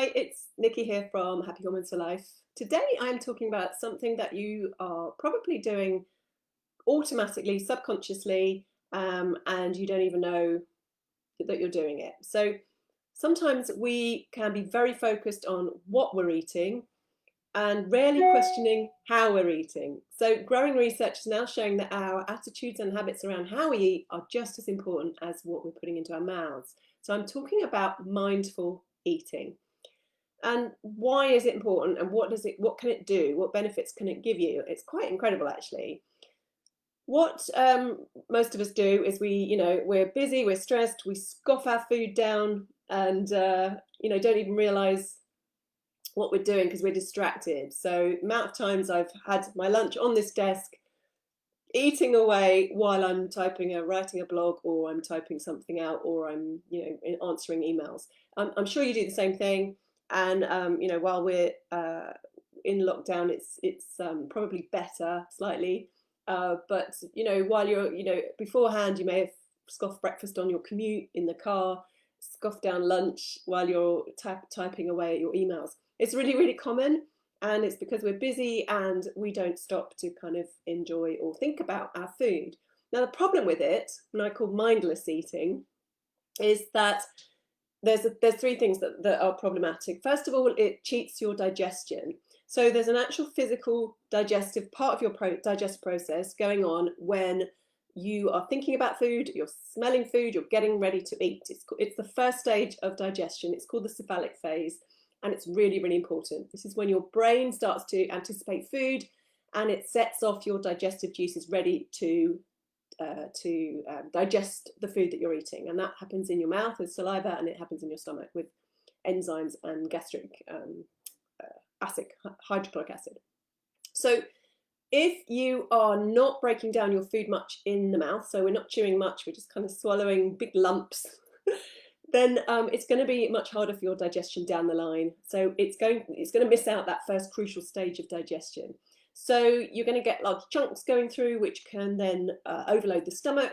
Hi, it's Nikki here from Happy Hormones for Life. Today I'm talking about something that you are probably doing automatically, subconsciously, and you don't even know that you're doing it. So sometimes we can be very focused on what we're eating and rarely questioning how we're eating. So growing research is now showing that our attitudes and habits around how we eat are just as important as what we're putting into our mouths. So I'm talking about mindful eating. And why is it important, and what can it do? What benefits can it give you? It's quite incredible, actually. What most of us do is we're busy, we're stressed, we scoff our food down, and don't even realize what we're doing because we're distracted. So amount of times I've had my lunch on this desk, eating away while I'm writing a blog, or I'm typing something out, or I'm answering emails. I'm sure you do the same thing. And while we're in lockdown, it's probably better slightly. But while you're beforehand, you may have scoffed breakfast on your commute in the car, scoffed down lunch while you're typing away at your emails. It's really, really common. And it's because we're busy and we don't stop to kind of enjoy or think about our food. Now, the problem with it, and I call mindless eating, is that there's three things that are problematic. First of all, it cheats your digestion. So there's an actual physical digestive part of your digestive process going on when you are thinking about food, you're smelling food, you're getting ready to eat. It's the first stage of digestion. It's called the cephalic phase. And it's really, really important. This is when your brain starts to anticipate food, and it sets off your digestive juices ready to digest the food that you're eating. And that happens in your mouth with saliva, and it happens in your stomach with enzymes and gastric acid, hydrochloric acid. So if you are not breaking down your food much in the mouth, so we're not chewing much, we're just kind of swallowing big lumps, then it's going to be much harder for your digestion down the line. So it's going to miss out that first crucial stage of digestion. So you're going to get large chunks going through, which can then overload the stomach,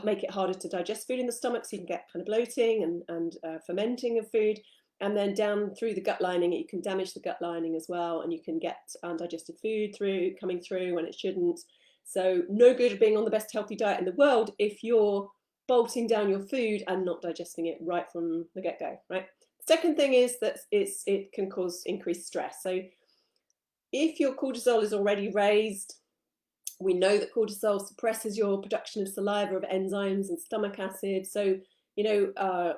make it harder to digest food in the stomach, so you can get kind of bloating and fermenting of food. And then down through the gut lining, you can damage the gut lining as well, and you can get undigested food coming through when it shouldn't. So no good being on the best healthy diet in the world if you're bolting down your food and not digesting it right from the get-go, right? Second thing is that it can cause increased stress. So if your cortisol is already raised, we know that cortisol suppresses your production of saliva, of enzymes and stomach acid. So,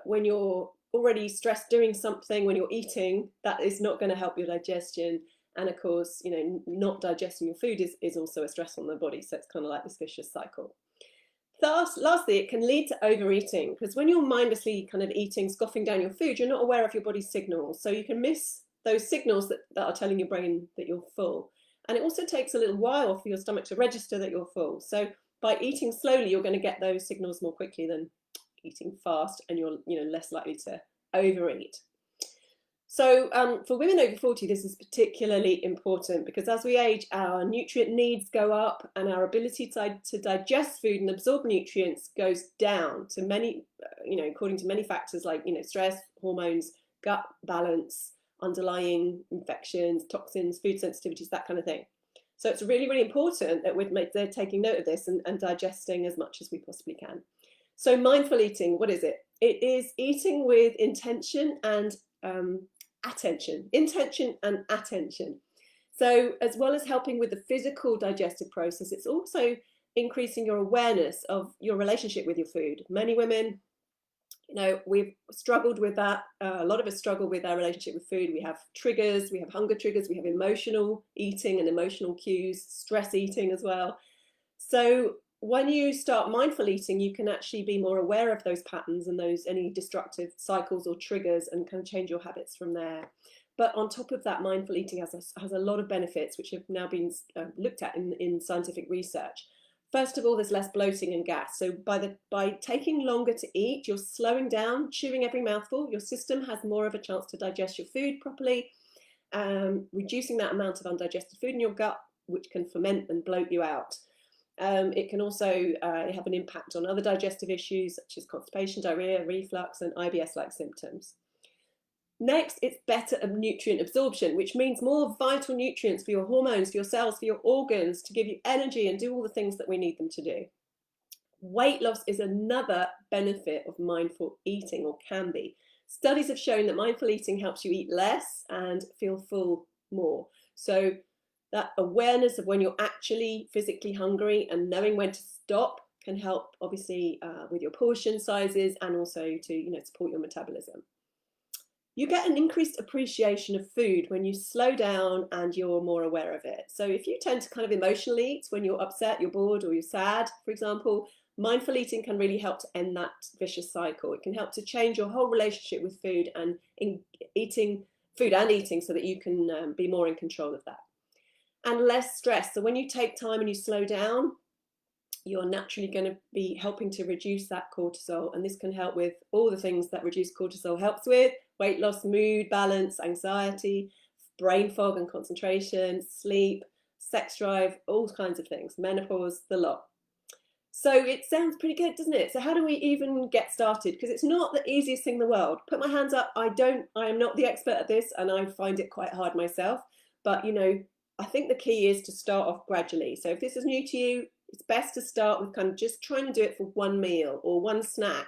when you're already stressed doing something, when you're eating, that is not going to help your digestion. And of course, not digesting your food is also a stress on the body. So it's kind of like this vicious cycle. Lastly, it can lead to overeating, because when you're mindlessly kind of eating, scoffing down your food, you're not aware of your body's signals. So you can miss those signals that are telling your brain that you're full. And it also takes a little while for your stomach to register that you're full. So by eating slowly, you're going to get those signals more quickly than eating fast, and you're less likely to overeat. So for women over 40, this is particularly important, because as we age, our nutrient needs go up, and our ability to digest food and absorb nutrients goes down to many, according to many factors like, stress, hormones, gut balance, underlying infections, toxins, food sensitivities, that kind of thing. So it's really, really important that they're taking note of this and digesting as much as we possibly can. So mindful eating, what is it? It is eating with intention and intention and attention. So as well as helping with the physical digestive process, it's also increasing your awareness of your relationship with your food. Many women, we've struggled with that. A lot of us struggle with our relationship with food. We have triggers, we have hunger triggers, we have emotional eating and emotional cues, stress eating as well. So when you start mindful eating, you can actually be more aware of those patterns and any destructive cycles or triggers, and kind of change your habits from there. But on top of that, mindful eating has a lot of benefits, which have now been looked at in scientific research. First of all, there's less bloating and gas. So by taking longer to eat, you're slowing down, chewing every mouthful. Your system has more of a chance to digest your food properly, reducing that amount of undigested food in your gut, which can ferment and bloat you out. It can also have an impact on other digestive issues such as constipation, diarrhea, reflux, and IBS-like symptoms. Next, it's better nutrient absorption, which means more vital nutrients for your hormones, for your cells, for your organs, to give you energy and do all the things that we need them to do. Weight loss is another benefit of mindful eating, or can be. Studies have shown that mindful eating helps you eat less and feel full more. So that awareness of when you're actually physically hungry and knowing when to stop can help, obviously, with your portion sizes, and also to support your metabolism. You get an increased appreciation of food when you slow down and you're more aware of it. So if you tend to kind of emotionally eat when you're upset, you're bored, or you're sad, for example, mindful eating can really help to end that vicious cycle. It can help to change your whole relationship with food and eating so that you can be more in control of that. And less stress. So when you take time and you slow down, you're naturally going to be helping to reduce that cortisol. And this can help with all the things that reduced cortisol helps with: weight loss, mood, balance, anxiety, brain fog and concentration, sleep, sex drive, all kinds of things, menopause, the lot. So it sounds pretty good, doesn't it? So how do we even get started? Because it's not the easiest thing in the world. Put my hands up. I am not the expert at this, and I find it quite hard myself. But, I think the key is to start off gradually. So if this is new to you, it's best to start with kind of just trying to do it for one meal or one snack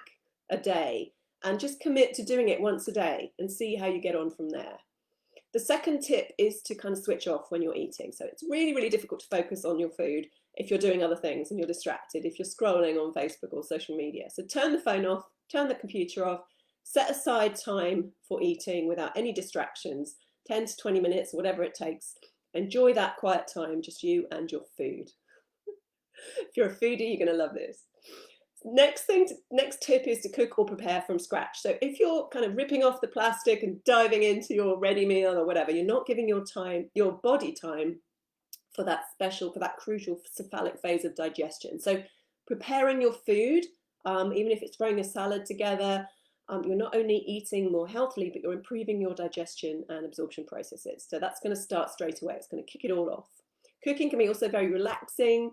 a day, and just commit to doing it once a day and see how you get on from there. The second tip is to kind of switch off when you're eating. So it's really, really difficult to focus on your food if you're doing other things and you're distracted, if you're scrolling on Facebook or social media. So turn the phone off, turn the computer off, set aside time for eating without any distractions, 10 to 20 minutes, whatever it takes. Enjoy that quiet time, just you and your food. If you're a foodie, you're going to love this. Next tip is to cook or prepare from scratch. So if you're kind of ripping off the plastic and diving into your ready meal or whatever, you're not giving your body time for that crucial cephalic phase of digestion. So preparing your food, even if it's throwing a salad together, you're not only eating more healthily, but you're improving your digestion and absorption processes. So that's going to start straight away. It's going to kick it all off. Cooking can be also very relaxing.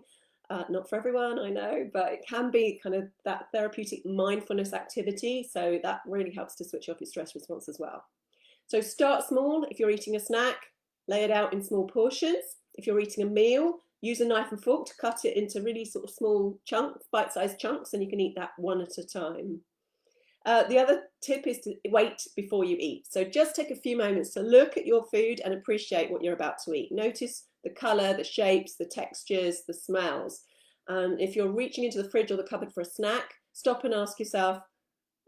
Not for everyone, I know, but it can be kind of that therapeutic mindfulness activity. So that really helps to switch off your stress response as well. So start small. If you're eating a snack, lay it out in small portions. If you're eating a meal, use a knife and fork to cut it into really sort of small chunks, bite-sized chunks, and you can eat that one at a time. The other tip is to wait before you eat. So just take a few moments to look at your food and appreciate what you're about to eat. Notice the colour, the shapes, the textures, the smells. If you're reaching into the fridge or the cupboard for a snack, stop and ask yourself,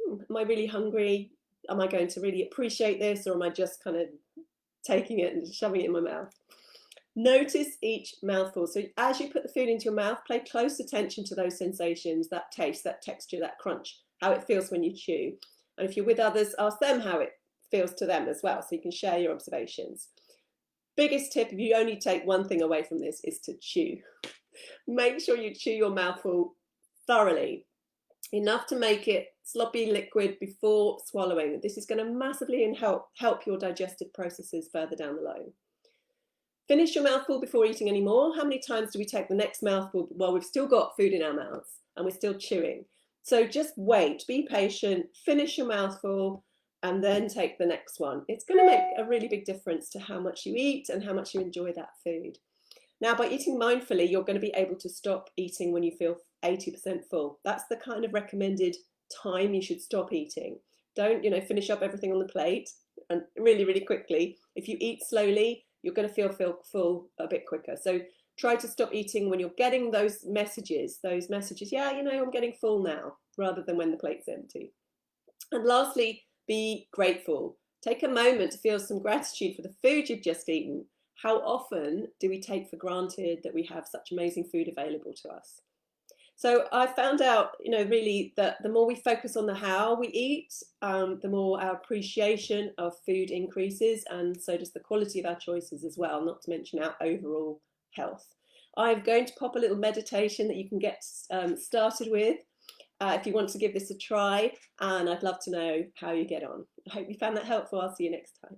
am I really hungry? Am I going to really appreciate this, or am I just kind of taking it and shoving it in my mouth? Notice each mouthful. So as you put the food into your mouth, pay close attention to those sensations, that taste, that texture, that crunch, how it feels when you chew. And if you're with others, ask them how it feels to them as well, so you can share your observations. Biggest tip, if you only take one thing away from this, is to chew. Make sure you chew your mouthful thoroughly, enough to make it sloppy liquid before swallowing. This is going to massively help your digestive processes further down the line. Finish your mouthful before eating any more. How many times do we take the next mouthful while we've still got food in our mouths and we're still chewing? So just wait, be patient, finish your mouthful, and then take the next one. It's going to make a really big difference to how much you eat and how much you enjoy that food. Now, by eating mindfully, you're going to be able to stop eating when you feel 80% full. That's the kind of recommended time you should stop eating. Don't, finish up everything on the plate and really, really quickly. If you eat slowly, you're going to feel full a bit quicker. So try to stop eating when you're getting those messages, yeah, I'm getting full now, rather than when the plate's empty. And lastly, be grateful. Take a moment to feel some gratitude for the food you've just eaten. How often do we take for granted that we have such amazing food available to us? So I found out, really that the more we focus on the how we eat, the more our appreciation of food increases, and so does the quality of our choices as well, not to mention our overall health. I'm going to pop a little meditation that you can get started with if you want to give this a try, and I'd love to know how you get on. I hope you found that helpful. I'll see you next time.